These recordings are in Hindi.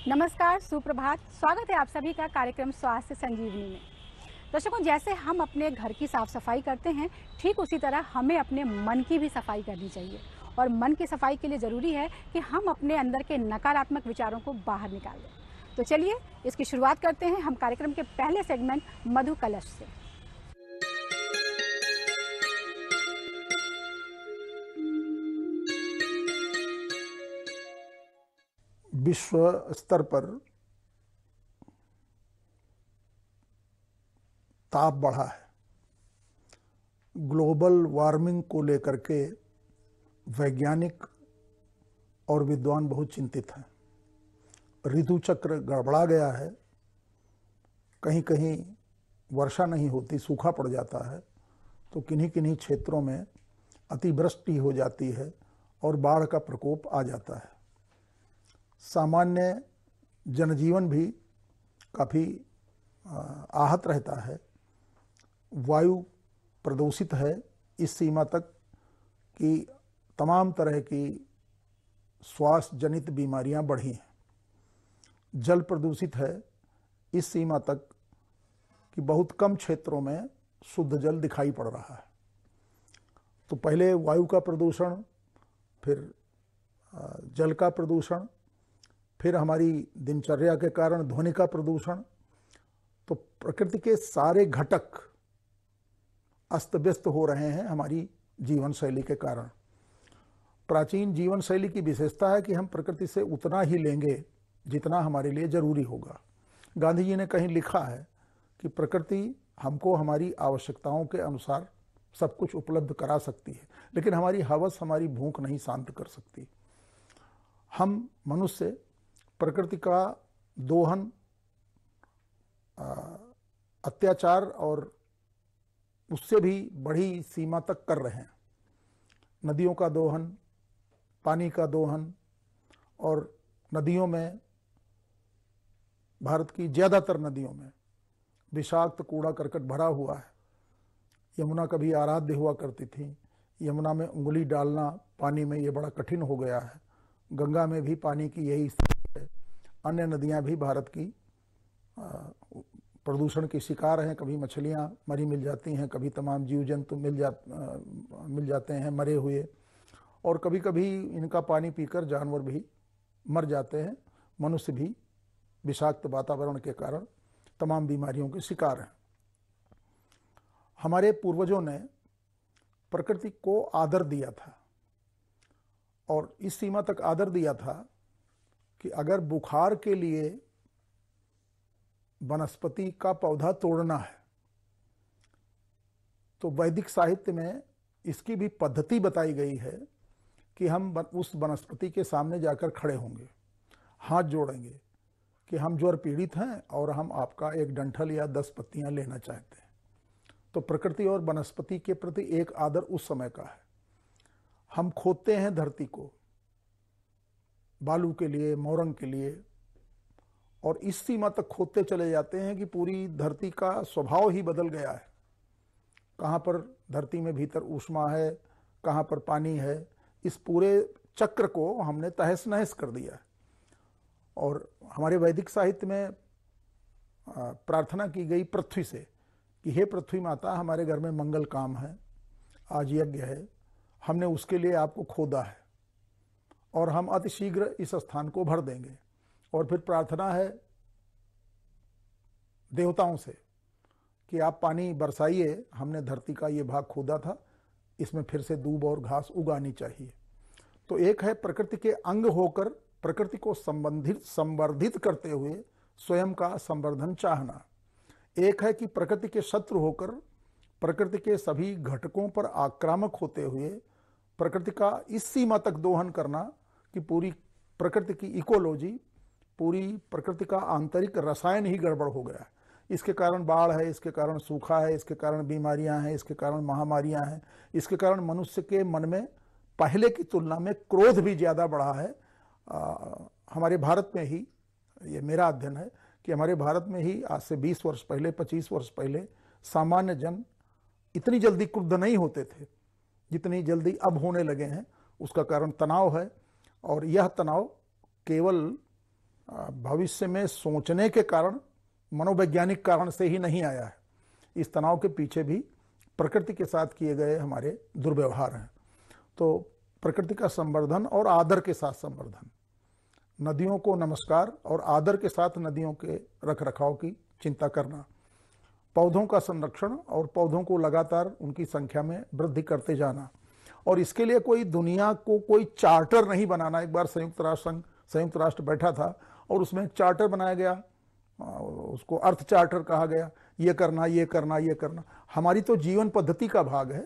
नमस्कार, सुप्रभात। स्वागत है आप सभी का कार्यक्रम स्वास्थ्य संजीवनी में। दर्शकों, जैसे हम अपने घर की साफ सफाई करते हैं, ठीक उसी तरह हमें अपने मन की भी सफाई करनी चाहिए। और मन की सफाई के लिए ज़रूरी है कि हम अपने अंदर के नकारात्मक विचारों को बाहर निकाल दें। तो चलिए इसकी शुरुआत करते हैं हम कार्यक्रम के पहले सेगमेंट मधु कलश से। विश्व स्तर पर ताप बढ़ा है। ग्लोबल वार्मिंग को लेकर के वैज्ञानिक और विद्वान बहुत चिंतित हैं। ऋतु चक्र गड़बड़ा गया है। कहीं कहीं वर्षा नहीं होती, सूखा पड़ जाता है, तो किन्हीं किन्हीं क्षेत्रों में अतिवृष्टि हो जाती है और बाढ़ का प्रकोप आ जाता है। सामान्य जनजीवन भी काफ़ी आहत रहता है। वायु प्रदूषित है इस सीमा तक कि तमाम तरह की श्वास जनित बीमारियां बढ़ी हैं। जल प्रदूषित है इस सीमा तक कि बहुत कम क्षेत्रों में शुद्ध जल दिखाई पड़ रहा है। तो पहले वायु का प्रदूषण, फिर जल का प्रदूषण, फिर हमारी दिनचर्या के कारण ध्वनि का प्रदूषण। तो प्रकृति के सारे घटक अस्त व्यस्त हो रहे हैं हमारी जीवन शैली के कारण। प्राचीन जीवन शैली की विशेषता है कि हम प्रकृति से उतना ही लेंगे जितना हमारे लिए जरूरी होगा। गांधी जी ने कहीं लिखा है कि प्रकृति हमको हमारी आवश्यकताओं के अनुसार सब कुछ उपलब्ध करा सकती है, लेकिन हमारी हवस, हमारी भूख नहीं शांत कर सकती। हम मनुष्य प्रकृति का दोहन, अत्याचार और उससे भी बड़ी सीमा तक कर रहे हैं। नदियों का दोहन, पानी का दोहन, और नदियों में, भारत की ज़्यादातर नदियों में विषाक्त कूड़ा करकट भरा हुआ है। यमुना कभी आराध्य हुआ करती थी। यमुना में उंगली डालना पानी में ये बड़ा कठिन हो गया है। गंगा में भी पानी की यही स्थिति है। अन्य नदियां भी भारत की प्रदूषण की शिकार हैं। कभी मछलियां मरी मिल जाती हैं, कभी तमाम जीव जंतु मिल जाते हैं मरे हुए, और कभी कभी इनका पानी पीकर जानवर भी मर जाते हैं। मनुष्य भी विषाक्त वातावरण के कारण तमाम बीमारियों के शिकार हैं। हमारे पूर्वजों ने प्रकृति को आदर दिया था, और इस सीमा तक आदर दिया था कि अगर बुखार के लिए वनस्पति का पौधा तोड़ना है तो वैदिक साहित्य में इसकी भी पद्धति बताई गई है कि हम उस वनस्पति के सामने जाकर खड़े होंगे, हाथ जोड़ेंगे कि हम ज्वर पीड़ित हैं और हम आपका एक डंठल या 10 पत्तियां लेना चाहते हैं। तो प्रकृति और वनस्पति के प्रति एक आदर उस समय का है। हम खोदते हैं धरती को बालू के लिए, मोरंग के लिए, और इस सीमा तक खोदते चले जाते हैं कि पूरी धरती का स्वभाव ही बदल गया है। कहाँ पर धरती में भीतर ऊष्मा है, कहाँ पर पानी है, इस पूरे चक्र को हमने तहस नहस कर दिया है। और हमारे वैदिक साहित्य में प्रार्थना की गई पृथ्वी से कि हे पृथ्वी माता, हमारे घर में मंगल काम है, आज यज्ञ है, हमने उसके लिए आपको खोदा है और हम अतिशीघ्र इस स्थान को भर देंगे। और फिर प्रार्थना है देवताओं से कि आप पानी बरसाइए, हमने धरती का ये भाग खोदा था, इसमें फिर से दूब और घास उगानी चाहिए। तो एक है प्रकृति के अंग होकर प्रकृति को संवर्धित करते हुए स्वयं का संवर्धन चाहना। एक है कि प्रकृति के शत्रु होकर प्रकृति के सभी घटकों पर आक्रामक होते हुए प्रकृति का इस सीमा तक दोहन करना कि पूरी प्रकृति की इकोलॉजी, पूरी प्रकृति का आंतरिक रसायन ही गड़बड़ हो गया है। इसके कारण बाढ़ है, इसके कारण सूखा है, इसके कारण बीमारियां हैं, इसके कारण महामारियां हैं, इसके कारण मनुष्य के मन में पहले की तुलना में क्रोध भी ज़्यादा बढ़ा है। हमारे भारत में ही, ये मेरा अध्ययन है कि हमारे भारत में ही आज से 20 वर्ष पहले, 25 वर्ष पहले सामान्य जन इतनी जल्दी क्रुद्ध नहीं होते थे जितनी जल्दी अब होने लगे हैं। उसका कारण तनाव है, और यह तनाव केवल भविष्य में सोचने के कारण, मनोवैज्ञानिक कारण से ही नहीं आया है। इस तनाव के पीछे भी प्रकृति के साथ किए गए हमारे दुर्व्यवहार हैं। तो प्रकृति का संवर्धन और आदर के साथ संवर्धन, नदियों को नमस्कार और आदर के साथ नदियों के रखरखाव की चिंता करना, पौधों का संरक्षण और पौधों को लगातार उनकी संख्या में वृद्धि करते जाना। और इसके लिए कोई दुनिया को कोई चार्टर नहीं बनाना। एक बार संयुक्त राष्ट्र बैठा था और उसमें एक चार्टर बनाया गया, उसको अर्थ चार्टर कहा गया। ये करना, ये करना, ये करना। हमारी तो जीवन पद्धति का भाग है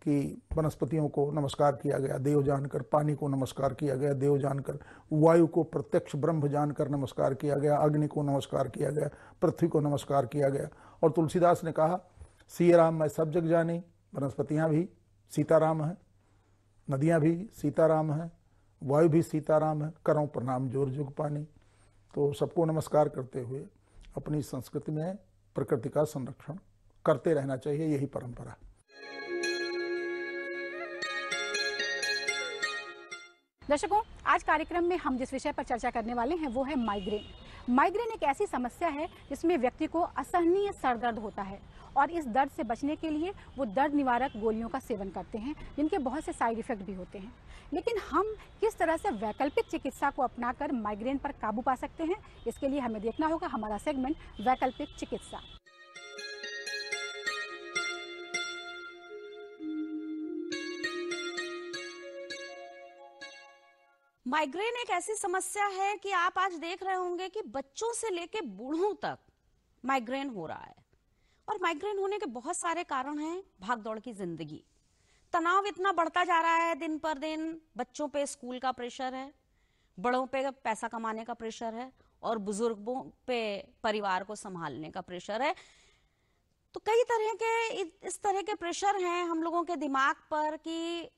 कि वनस्पतियों को नमस्कार किया गया देव जानकर, पानी को नमस्कार किया गया देव जानकर, वायु को प्रत्यक्ष ब्रह्म जानकर नमस्कार किया गया, अग्नि को नमस्कार किया गया, पृथ्वी को नमस्कार किया गया। और तुलसीदास ने कहा, सिय राम मैं सब जग जानी। वनस्पतियां भी सीताराम है, नदियां भी सीताराम है, वायु भी सीताराम है, करो प्रणाम जोर जुग पानी। तो सबको नमस्कार करते हुए अपनी संस्कृति में प्रकृति का संरक्षण करते रहना चाहिए, यही परंपरा। दर्शकों, आज कार्यक्रम में हम जिस विषय पर चर्चा करने वाले हैं वो है माइग्रेन। माइग्रेन एक ऐसी समस्या है जिसमें व्यक्ति को असहनीय सर दर्द होता है और इस दर्द से बचने के लिए वो दर्द निवारक गोलियों का सेवन करते हैं, जिनके बहुत से साइड इफेक्ट भी होते हैं। लेकिन हम किस तरह से वैकल्पिक चिकित्सा को अपनाकर माइग्रेन पर काबू पा सकते हैं, इसके लिए हमें देखना होगा हमारा सेगमेंट वैकल्पिक चिकित्सा। माइग्रेन एक ऐसी समस्या है कि आप आज देख रहे होंगे कि बच्चों से लेके बूढ़ों तक माइग्रेन हो रहा है। और माइग्रेन होने के बहुत सारे कारण हैं। भागदौड़ की जिंदगी, तनाव इतना बढ़ता जा रहा है दिन पर दिन। बच्चों पे स्कूल का प्रेशर है, बड़ों पे पैसा कमाने का प्रेशर है और बुजुर्गों पे परिवार को संभालने का प्रेशर है। तो कई तरह के इस तरह के प्रेशर हैं हम लोगों के दिमाग पर कि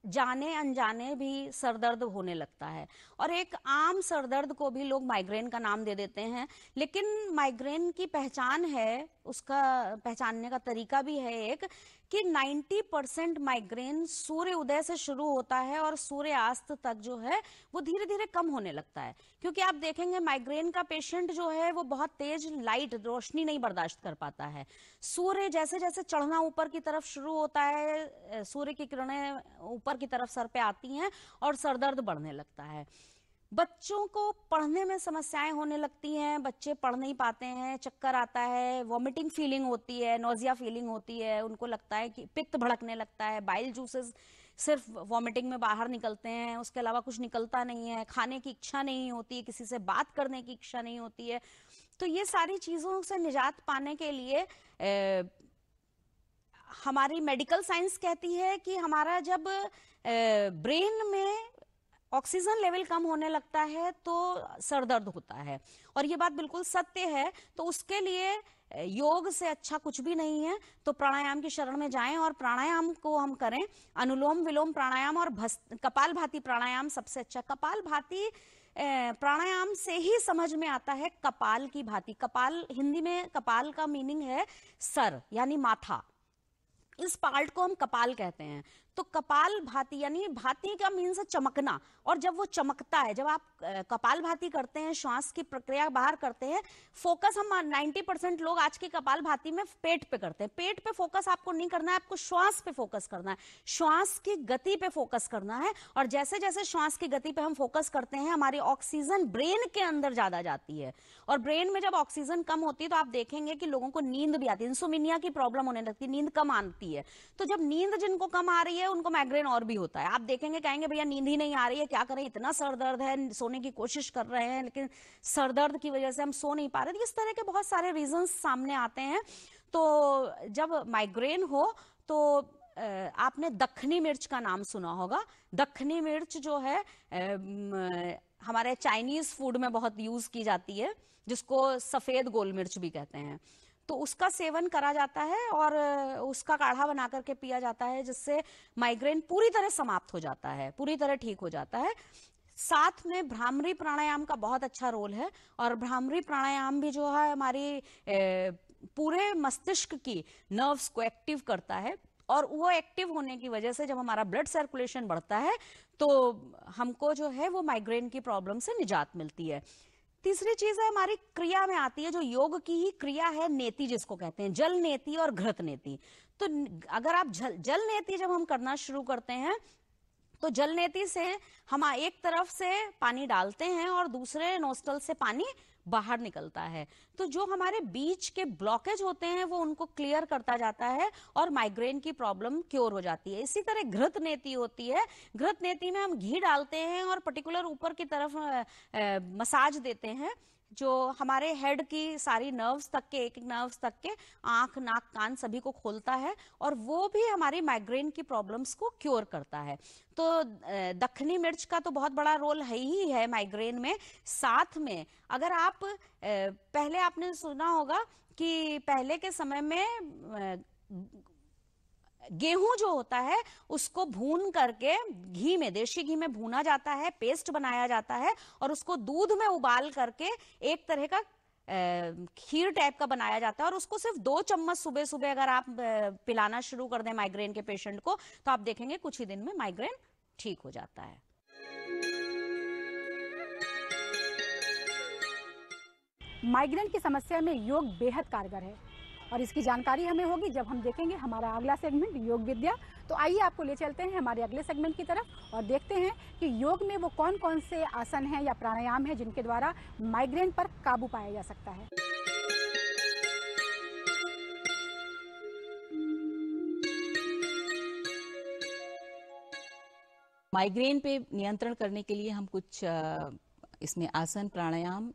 जाने अनजाने भी सरदर्द होने लगता है। और एक आम सरदर्द को भी लोग माइग्रेन का नाम दे देते हैं। लेकिन माइग्रेन की पहचान है, उसका पहचानने का तरीका भी है एक, कि 90% माइग्रेन सूर्य उदय से शुरू होता है और सूर्यास्त तक जो है वो धीरे धीरे कम होने लगता है। क्योंकि आप देखेंगे माइग्रेन का पेशेंट जो है वो बहुत तेज लाइट रोशनी नहीं बर्दाश्त कर पाता है। सूर्य जैसे जैसे चढ़ना ऊपर की तरफ शुरू होता है, सूर्य की किरणें ऊपर की तरफ सर पे आती हैं और सरदर्द बढ़ने लगता है। बच्चों को पढ़ने में समस्याएं होने लगती हैं, बच्चे पढ़ नहीं पाते हैं, चक्कर आता है, वॉमिटिंग फीलिंग होती है, नोजिया फीलिंग होती है, उनको लगता है कि पित्त भड़कने लगता है, बाइल जूसेस सिर्फ वॉमिटिंग में बाहर निकलते हैं, उसके अलावा कुछ निकलता नहीं है, खाने की इच्छा नहीं होती, किसी से बात करने की इच्छा नहीं होती है। तो ये सारी चीजों से निजात पाने के लिए हमारी मेडिकल साइंस कहती है कि हमारा जब ब्रेन में ऑक्सीजन लेवल कम होने लगता है तो सर दर्द होता है। और ये बात बिल्कुल सत्य है। तो उसके लिए योग से अच्छा कुछ भी नहीं है। तो प्राणायाम की शरण में जाएं और प्राणायाम को हम करें, अनुलोम विलोम प्राणायाम और कपालभाति प्राणायाम सबसे अच्छा। कपालभाति प्राणायाम से ही समझ में आता है कपाल की भांति। कपाल, हिंदी में कपाल का मीनिंग है सर यानी माथा, इस पार्ट को हम कपाल कहते हैं। तो कपाल भाती यानी भाती का मीन्स है चमकना। और जब वो चमकता है, जब आप कपाल भाती करते हैं, श्वास की प्रक्रिया बाहर करते हैं, फोकस हम 90% लोग आज की कपाल भाती में पेट पे करते हैं। पेट पे फोकस आपको नहीं करना है, आपको श्वास पे फोकस करना है, श्वास की गति पे फोकस करना है। और जैसे जैसे श्वास की गति पे हम फोकस करते हैं, हमारी ऑक्सीजन ब्रेन के अंदर ज्यादा जाती है। और ब्रेन में जब ऑक्सीजन कम होती है तो आप देखेंगे कि लोगों को नींद भी आती है, इंसोमिनिया की प्रॉब्लम होने लगती है, नींद कम आती है। तो जब नींद जिनको कम आ रही है उनको माइग्रेन और भी होता है। आप देखेंगे, कहेंगे भैया नींद ही नहीं आ रही है, क्या करें, इतना सर दर्द है, सोने की कोशिश कर रहे हैं लेकिन सर दर्द की वजह से हम सो नहीं पा रहे। इस तरह के बहुत सारे रीजंस सामने आते हैं। तो जब माइग्रेन हो तो आपने दखनी मिर्च का नाम सुना होगा। दखनी मिर्च जो है हमारे चाइनीज फूड में बहुत यूज की जाती है, जिसको सफेद गोल मिर्च भी कहते हैं। तो उसका सेवन करा जाता है और उसका काढ़ा बना करके पिया जाता है, जिससे माइग्रेन पूरी तरह समाप्त हो जाता है, पूरी तरह ठीक हो जाता है। साथ में भ्रामरी प्राणायाम का बहुत अच्छा रोल है। और भ्रामरी प्राणायाम भी जो है हमारी पूरे मस्तिष्क की नर्व्स को एक्टिव करता है। और वो एक्टिव होने की वजह से जब हमारा ब्लड सर्कुलेशन बढ़ता है तो हमको जो है वो माइग्रेन की प्रॉब्लम से निजात मिलती है। तीसरी चीज है हमारी क्रिया में आती है, जो योग की ही क्रिया है, नेति जिसको कहते हैं, जल नेति और घृत नेति। तो अगर आप जल नेति जब हम करना शुरू करते हैं तो जल नेति से हम एक तरफ से पानी डालते हैं और दूसरे नोस्टल से पानी बाहर निकलता है। तो जो हमारे बीच के ब्लॉकेज होते हैं वो उनको क्लियर करता जाता है और माइग्रेन की प्रॉब्लम क्योर हो जाती है। इसी तरह घृत नेति होती है। घृत नेति में हम घी डालते हैं और पर्टिकुलर ऊपर की तरफ मसाज देते हैं, जो हमारे हेड की सारी नर्व्स तक के, एक एक नर्व्स तक के, आंख, नाक, कान सभी को खोलता है और वो भी हमारी माइग्रेन की प्रॉब्लम्स को क्योर करता है। तो दखनी मिर्च का तो बहुत बड़ा रोल है ही है माइग्रेन में। साथ में अगर आप पहले आपने सुना होगा कि पहले के समय में गेहूं जो होता है उसको भून करके घी में, देशी घी में भूना जाता है, पेस्ट बनाया जाता है और उसको दूध में उबाल करके एक तरह का खीर टाइप का बनाया जाता है और उसको सिर्फ 2 चम्मच सुबह सुबह अगर आप पिलाना शुरू कर दें माइग्रेन के पेशेंट को, तो आप देखेंगे कुछ ही दिन में माइग्रेन ठीक हो जाता है। माइग्रेन की समस्या में योग बेहद कारगर है और इसकी जानकारी हमें होगी जब हम देखेंगे हमारा अगला सेगमेंट योग विद्या। तो आइए आपको ले चलते हैं हमारे अगले सेगमेंट की तरफ और देखते हैं कि योग में वो कौन कौन से आसन हैं या प्राणायाम हैं जिनके द्वारा माइग्रेन पर काबू पाया जा सकता है। माइग्रेन पे नियंत्रण करने के लिए हम कुछ इसमें आसन प्राणायाम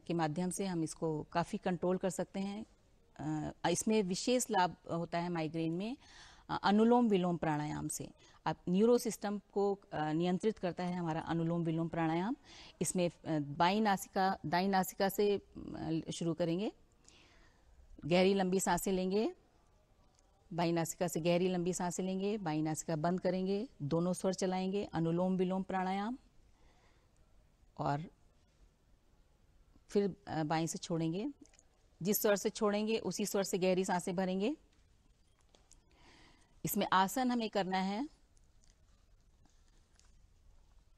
के माध्यम से हम इसको काफ़ी कंट्रोल कर सकते हैं। इसमें विशेष लाभ होता है माइग्रेन में अनुलोम विलोम प्राणायाम से। आप न्यूरो सिस्टम को नियंत्रित करता है हमारा अनुलोम विलोम प्राणायाम। इसमें दाई नासिका से शुरू करेंगे, गहरी लंबी सांसें लेंगे, बाई नासिका से गहरी लंबी सांसें लेंगे, बाई नासिका बंद करेंगे, दोनों स्वर चलाएंगे, अनुलोम विलोम प्राणायाम, और फिर बाई से छोड़ेंगे। जिस स्वर से छोड़ेंगे उसी स्वर से गहरी सांसें भरेंगे। इसमें आसन हमें करना है।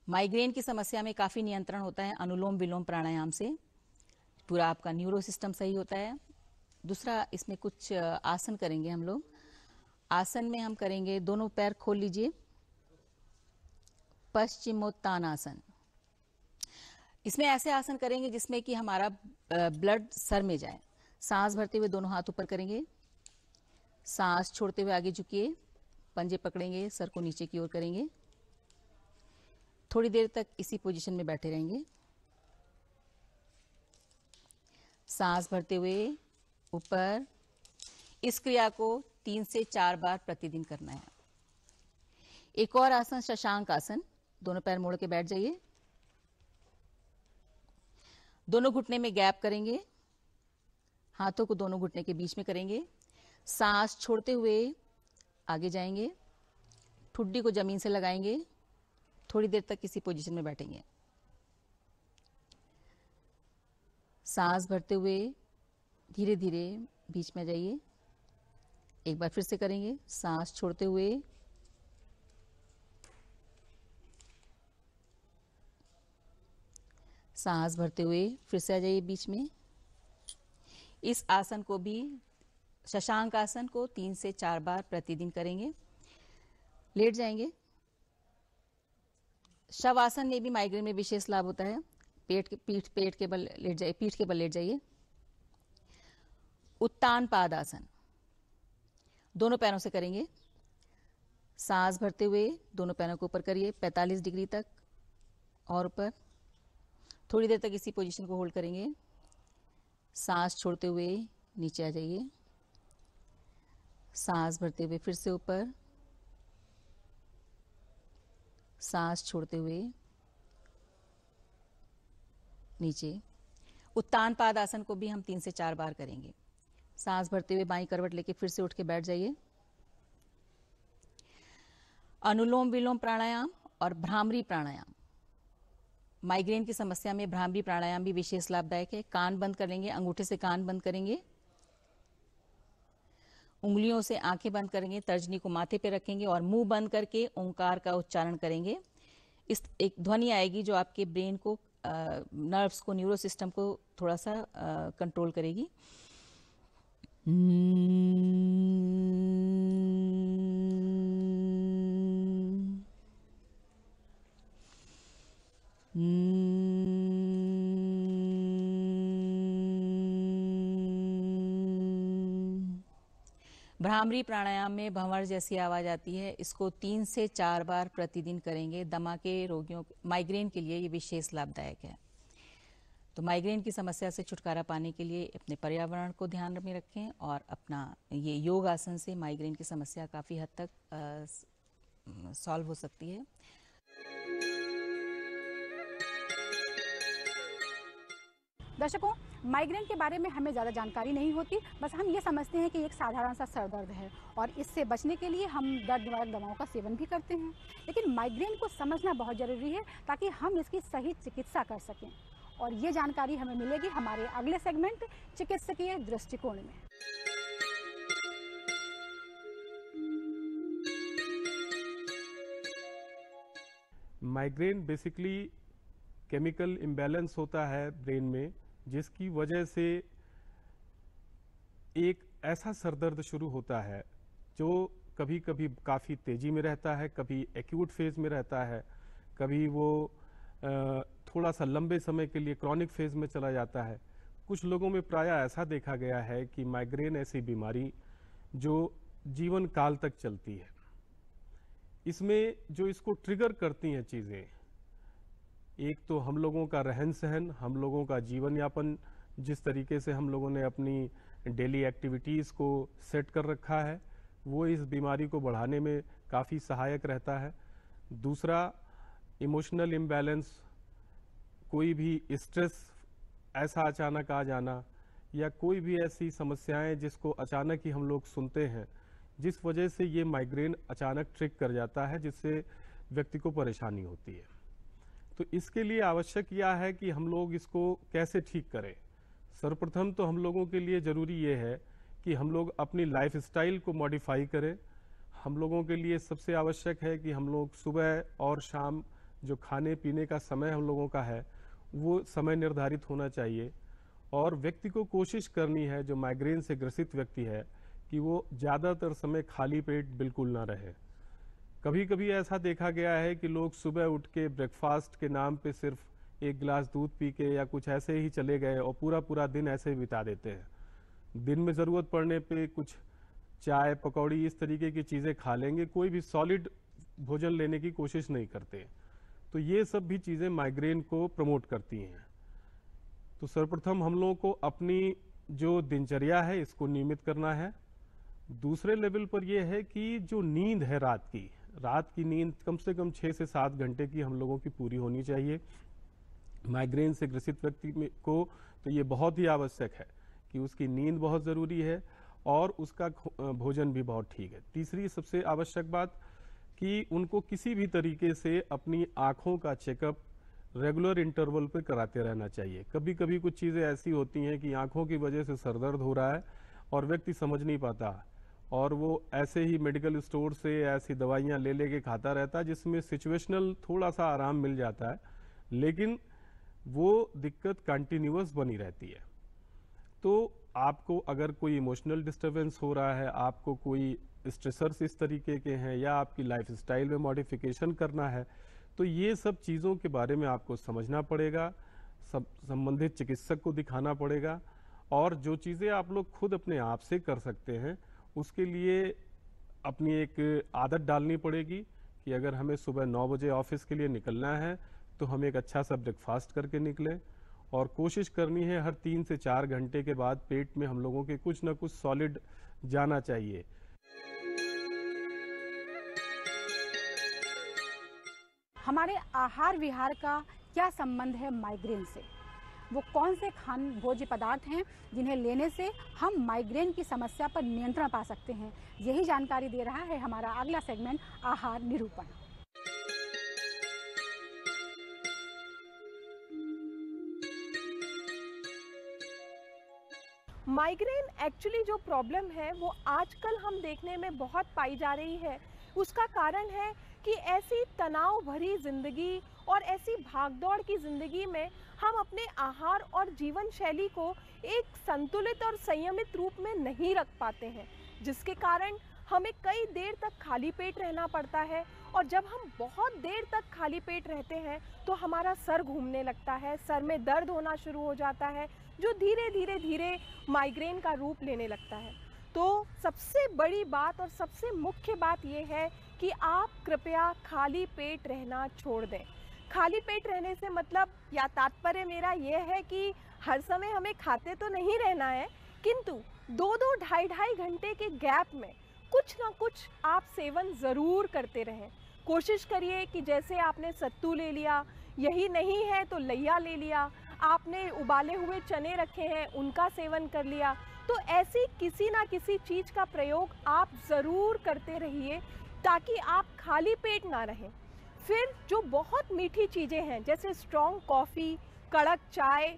माइग्रेन की समस्या में काफी नियंत्रण होता है अनुलोम विलोम प्राणायाम से, पूरा आपका न्यूरो सिस्टम सही होता है। दूसरा इसमें कुछ आसन करेंगे हम लोग। आसन में हम करेंगे, दोनों पैर खोल लीजिए, पश्चिमोत्तानासन। इसमें ऐसे आसन करेंगे जिसमें कि हमारा ब्लड सर में जाए। सांस भरते हुए दोनों हाथ ऊपर करेंगे, सांस छोड़ते हुए आगे झुकिए, पंजे पकड़ेंगे, सर को नीचे की ओर करेंगे। थोड़ी देर तक इसी पोजीशन में बैठे रहेंगे। सांस भरते हुए ऊपर। इस क्रिया को 3 से 4 बार प्रतिदिन करना है। एक और आसन शशांक आसन। दोनों पैर मोड़ के बैठ जाइए, दोनों घुटने में गैप करेंगे, हाथों को दोनों घुटने के बीच में करेंगे। सांस छोड़ते हुए आगे जाएंगे, ठुड्डी को जमीन से लगाएंगे, थोड़ी देर तक इसी पोजीशन में बैठेंगे। सांस भरते हुए धीरे धीरे बीच में जाइए। एक बार फिर से करेंगे, सांस छोड़ते हुए, सांस भरते हुए फिर से आ जाइए बीच में। इस आसन को भी, शशांक आसन को 3 से 4 बार प्रतिदिन करेंगे। लेट जाएंगे। शवासन में भी माइग्रेन में विशेष लाभ होता है। पीठ के बल लेट जाइए। उत्तान पाद आसन दोनों पैरों से करेंगे। सांस भरते हुए दोनों पैरों को ऊपर करिए 45 डिग्री तक और ऊपर। थोड़ी देर तक इसी पोजीशन को होल्ड करेंगे। सांस छोड़ते हुए नीचे आ जाइए। सांस भरते हुए फिर से ऊपर, सांस छोड़ते हुए नीचे। उत्तान पाद आसन को भी हम 3 से 4 बार करेंगे। सांस भरते हुए बाईं करवट लेके फिर से उठ के बैठ जाइए। अनुलोम विलोम प्राणायाम और भ्रामरी प्राणायाम। माइग्रेन की समस्या में भ्रामरी प्राणायाम भी विशेष लाभदायक है। कान बंद कर लेंगे, अंगूठे से कान बंद करेंगे, उंगलियों से आंखें बंद करेंगे, तर्जनी को माथे पे रखेंगे और मुंह बंद करके ओंकार का उच्चारण करेंगे। इस एक ध्वनि आएगी जो आपके ब्रेन को नर्व्स को, न्यूरो सिस्टम को थोड़ा सा कंट्रोल करेगी। भ्रामरी प्राणायाम में भंवर जैसी आवाज आती है। इसको 3 से 4 बार प्रतिदिन करेंगे। दमा के रोगियों, माइग्रेन के लिए ये विशेष लाभदायक है। तो माइग्रेन की समस्या से छुटकारा पाने के लिए अपने पर्यावरण को ध्यान में रखें और अपना ये योग आसन से माइग्रेन की समस्या काफ़ी हद तक सॉल्व हो सकती है। दर्शकों, माइग्रेन के बारे में हमें ज़्यादा जानकारी नहीं होती, बस हम ये समझते हैं कि एक साधारण सा सर दर्द है और इससे बचने के लिए हम दर्द निवारक दवाओं का सेवन भी करते हैं। लेकिन माइग्रेन को समझना बहुत ज़रूरी है ताकि हम इसकी सही चिकित्सा कर सकें, और ये जानकारी हमें मिलेगी हमारे अगले सेगमेंट चिकित्सकीय दृष्टिकोण में। माइग्रेन बेसिकली केमिकल इम्बैलेंस होता है ब्रेन में, जिसकी वजह से एक ऐसा सरदर्द शुरू होता है जो कभी कभी काफ़ी तेज़ी में रहता है, कभी एक्यूट फेज में रहता है, कभी वो थोड़ा सा लंबे समय के लिए क्रॉनिक फेज में चला जाता है। कुछ लोगों में प्रायः ऐसा देखा गया है कि माइग्रेन ऐसी बीमारी जो जीवन काल तक चलती है। इसमें जो इसको ट्रिगर करती हैं चीज़ें, एक तो हम लोगों का रहन सहन, हम लोगों का जीवन यापन, जिस तरीके से हम लोगों ने अपनी डेली एक्टिविटीज़ को सेट कर रखा है, वो इस बीमारी को बढ़ाने में काफ़ी सहायक रहता है। दूसरा, इमोशनल इम्बैलेंस, कोई भी स्ट्रेस ऐसा अचानक आ जाना या कोई भी ऐसी समस्याएं जिसको अचानक ही हम लोग सुनते हैं, जिस वजह से ये माइग्रेन अचानक ट्रिग कर जाता है, जिससे व्यक्ति को परेशानी होती है। तो इसके लिए आवश्यक यह है कि हम लोग इसको कैसे ठीक करें। सर्वप्रथम तो हम लोगों के लिए ज़रूरी ये है कि हम लोग अपनी लाइफस्टाइल को मॉडिफाई करें। हम लोगों के लिए सबसे आवश्यक है कि हम लोग सुबह और शाम जो खाने पीने का समय हम लोगों का है, वो समय निर्धारित होना चाहिए। और व्यक्ति को कोशिश करनी है, जो माइग्रेन से ग्रसित व्यक्ति है, कि वो ज़्यादातर समय खाली पेट बिल्कुल ना रहे। कभी कभी ऐसा देखा गया है कि लोग सुबह उठ के ब्रेकफास्ट के नाम पे सिर्फ एक गिलास दूध पी के या कुछ ऐसे ही चले गए और पूरा पूरा दिन ऐसे ही बिता देते हैं। दिन में ज़रूरत पड़ने पे कुछ चाय पकौड़ी इस तरीके की चीज़ें खा लेंगे, कोई भी सॉलिड भोजन लेने की कोशिश नहीं करते। तो ये सब भी चीज़ें माइग्रेन को प्रमोट करती हैं। तो सर्वप्रथम हम लोगों को अपनी जो दिनचर्या है इसको नियमित करना है। दूसरे लेवल पर यह है कि जो नींद है रात की नींद कम से कम 6 से 7 घंटे की हम लोगों की पूरी होनी चाहिए। माइग्रेन से ग्रसित व्यक्ति को तो ये बहुत ही आवश्यक है कि उसकी नींद बहुत ज़रूरी है और उसका भोजन भी बहुत ठीक है। तीसरी सबसे आवश्यक बात कि उनको किसी भी तरीके से अपनी आँखों का चेकअप रेगुलर इंटरवल पे कराते रहना चाहिए। कभी कभी कुछ चीज़ें ऐसी होती हैं कि आँखों की वजह से सरदर्द हो रहा है और व्यक्ति समझ नहीं पाता, और वो ऐसे ही मेडिकल स्टोर से ऐसी दवाइयाँ ले लेके खाता रहता है, जिसमें सिचुएशनल थोड़ा सा आराम मिल जाता है, लेकिन वो दिक्कत कंटिन्यूअस बनी रहती है। तो आपको अगर कोई इमोशनल डिस्टर्बेंस हो रहा है, आपको कोई स्ट्रेसर्स इस तरीके के हैं, या आपकी लाइफस्टाइल में मॉडिफिकेशन करना है, तो ये सब चीज़ों के बारे में आपको समझना पड़ेगा, संबंधित चिकित्सक को दिखाना पड़ेगा। और जो चीज़ें आप लोग खुद अपने आप से कर सकते हैं, उसके लिए अपनी एक आदत डालनी पड़ेगी कि अगर हमें सुबह 9 बजे ऑफिस के लिए निकलना है तो हम एक अच्छा सा ब्रेकफास्ट करके निकलें, और कोशिश करनी है हर 3 से 4 घंटे के बाद पेट में हम लोगों के कुछ ना कुछ सॉलिड जाना चाहिए। हमारे आहार विहार का क्या संबंध है माइग्रेन से? वो कौन से भोज्य पदार्थ हैं जिन्हें लेने से हम माइग्रेन की समस्या पर नियंत्रण पा सकते हैं? यही जानकारी दे रहा है हमारा अगला सेगमेंट, आहार निरूपण। माइग्रेन एक्चुअली जो प्रॉब्लम है वो आजकल हम देखने में बहुत पाई जा रही है। उसका कारण है कि ऐसी तनाव भरी जिंदगी और ऐसी भागदौड़ की ज़िंदगी में हम अपने आहार और जीवन शैली को एक संतुलित और संयमित रूप में नहीं रख पाते हैं, जिसके कारण हमें कई देर तक खाली पेट रहना पड़ता है। और जब हम बहुत देर तक खाली पेट रहते हैं तो हमारा सर घूमने लगता है, सर में दर्द होना शुरू हो जाता है, जो धीरे धीरे धीरे माइग्रेन का रूप लेने लगता है। तो सबसे बड़ी बात और सबसे मुख्य बात ये है कि आप कृपया खाली पेट रहना छोड़ दें। खाली पेट रहने से मतलब या तात्पर्य मेरा ये है कि हर समय हमें खाते तो नहीं रहना है, किंतु 2-2, ढाई घंटे के गैप में कुछ ना कुछ आप सेवन ज़रूर करते रहें। कोशिश करिए कि जैसे आपने सत्तू ले लिया, यही नहीं है तो लैया ले लिया, आपने उबाले हुए चने रखे हैं उनका सेवन कर लिया, तो ऐसी किसी ना किसी चीज़ का प्रयोग आप ज़रूर करते रहिए ताकि आप खाली पेट ना रहें। फिर जो बहुत मीठी चीज़ें हैं जैसे स्ट्रॉन्ग कॉफ़ी, कड़क चाय,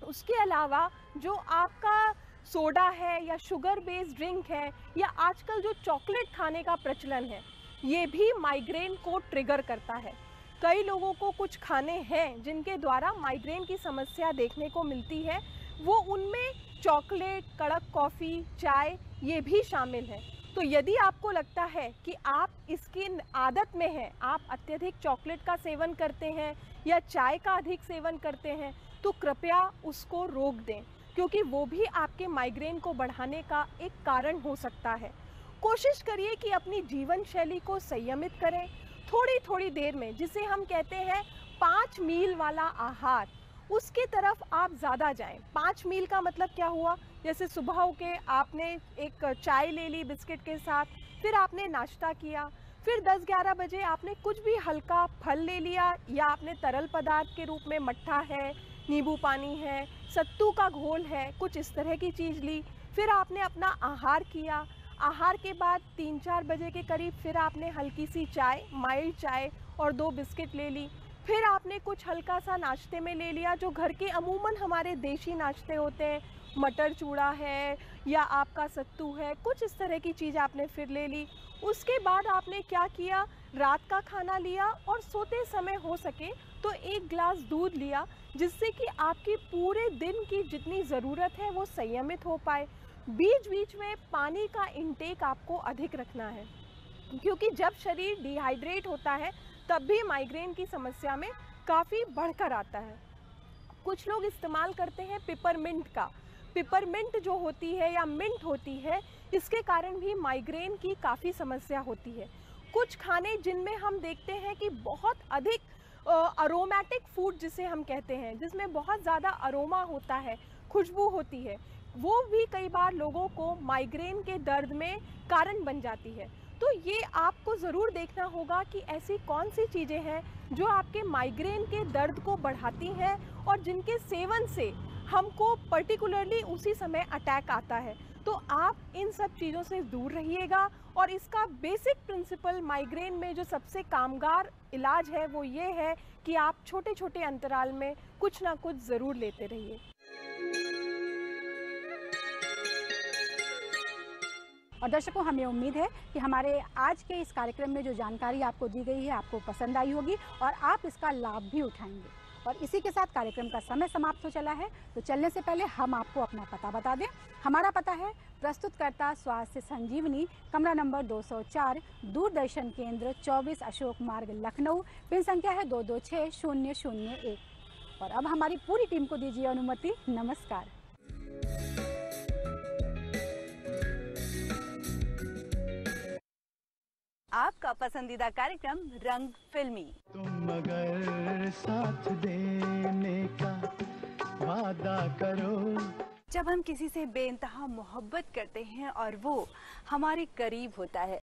उसके अलावा जो आपका सोडा है या शुगर बेस्ड ड्रिंक है या आजकल जो चॉकलेट खाने का प्रचलन है, ये भी माइग्रेन को ट्रिगर करता है। कई लोगों को कुछ खाने हैं जिनके द्वारा माइग्रेन की समस्या देखने को मिलती है, वो उनमें चॉकलेट, कड़क कॉफ़ी, चाय ये भी शामिल है। तो यदि आपको लगता है कि आप इसकी आदत में हैं, आप अत्यधिक चॉकलेट का सेवन करते हैं या चाय का अधिक सेवन करते हैं, तो कृपया उसको रोक दें, क्योंकि वो भी आपके माइग्रेन को बढ़ाने का एक कारण हो सकता है। कोशिश करिए कि अपनी जीवन शैली को संयमित करें। थोड़ी थोड़ी देर में, जिसे हम कहते हैं 5 मील वाला आहार, उसकी तरफ आप ज़्यादा जाएं। 5 मील का मतलब क्या हुआ? जैसे सुबह के आपने एक चाय ले ली बिस्किट के साथ, फिर आपने नाश्ता किया, फिर 10-11 बजे आपने कुछ भी हल्का फल ले लिया या आपने तरल पदार्थ के रूप में मट्ठा है, नींबू पानी है, सत्तू का घोल है, कुछ इस तरह की चीज़ ली। फिर आपने अपना आहार किया। आहार के बाद 3-4 बजे के करीब फिर आपने हल्की सी चाय, माइल्ड चाय और 2 बिस्किट ले ली। फिर आपने कुछ हल्का सा नाश्ते में ले लिया, जो घर के अमूमन हमारे देशी नाश्ते होते हैं, मटर चूड़ा है या आपका सत्तू है, कुछ इस तरह की चीज़ आपने फिर ले ली। उसके बाद आपने क्या किया, रात का खाना लिया और सोते समय हो सके तो 1 गिलास दूध लिया, जिससे कि आपकी पूरे दिन की जितनी ज़रूरत है वो संयमित हो पाए। बीच बीच में पानी का इंटेक आपको अधिक रखना है, क्योंकि जब शरीर डिहाइड्रेट होता है तब भी माइग्रेन की समस्या में काफ़ी बढ़कर आता है। कुछ लोग इस्तेमाल करते हैं पिपरमिंट का। पिपरमिंट जो होती है या मिंट होती है, इसके कारण भी माइग्रेन की काफ़ी समस्या होती है। कुछ खाने जिनमें हम देखते हैं कि बहुत अधिक अरोमेटिक फूड जिसे हम कहते हैं, जिसमें बहुत ज़्यादा अरोमा होता है, खुशबू होती है, वो भी कई बार लोगों को माइग्रेन के दर्द में कारण बन जाती है। तो ये आपको ज़रूर देखना होगा कि ऐसी कौन सी चीज़ें हैं जो आपके माइग्रेन के दर्द को बढ़ाती हैं और जिनके सेवन से हमको पर्टिकुलरली उसी समय अटैक आता है। तो आप इन सब चीज़ों से दूर रहिएगा और इसका बेसिक प्रिंसिपल माइग्रेन में जो सबसे कामगार इलाज है वो ये है कि आप छोटे छोटे अंतराल में कुछ ना कुछ ज़रूर लेते रहिए। और दर्शकों, हमें उम्मीद है कि हमारे आज के इस कार्यक्रम में जो जानकारी आपको दी गई है आपको पसंद आई होगी और आप इसका लाभ भी उठाएंगे। और इसी के साथ कार्यक्रम का समय समाप्त हो चला है, तो चलने से पहले हम आपको अपना पता बता दें। हमारा पता है प्रस्तुतकर्ता स्वास्थ्य संजीवनी, कमरा नंबर 204, दूरदर्शन केंद्र, 24 अशोक मार्ग, लखनऊ। पिन संख्या है 226001। और अब हमारी पूरी टीम को दीजिए अनुमति। नमस्कार। आपका पसंदीदा कार्यक्रम रंग फिल्मी। तुम अगर साथ देने का वादा करो। जब हम किसी से बेइंतहा मोहब्बत करते हैं और वो हमारे करीब होता है,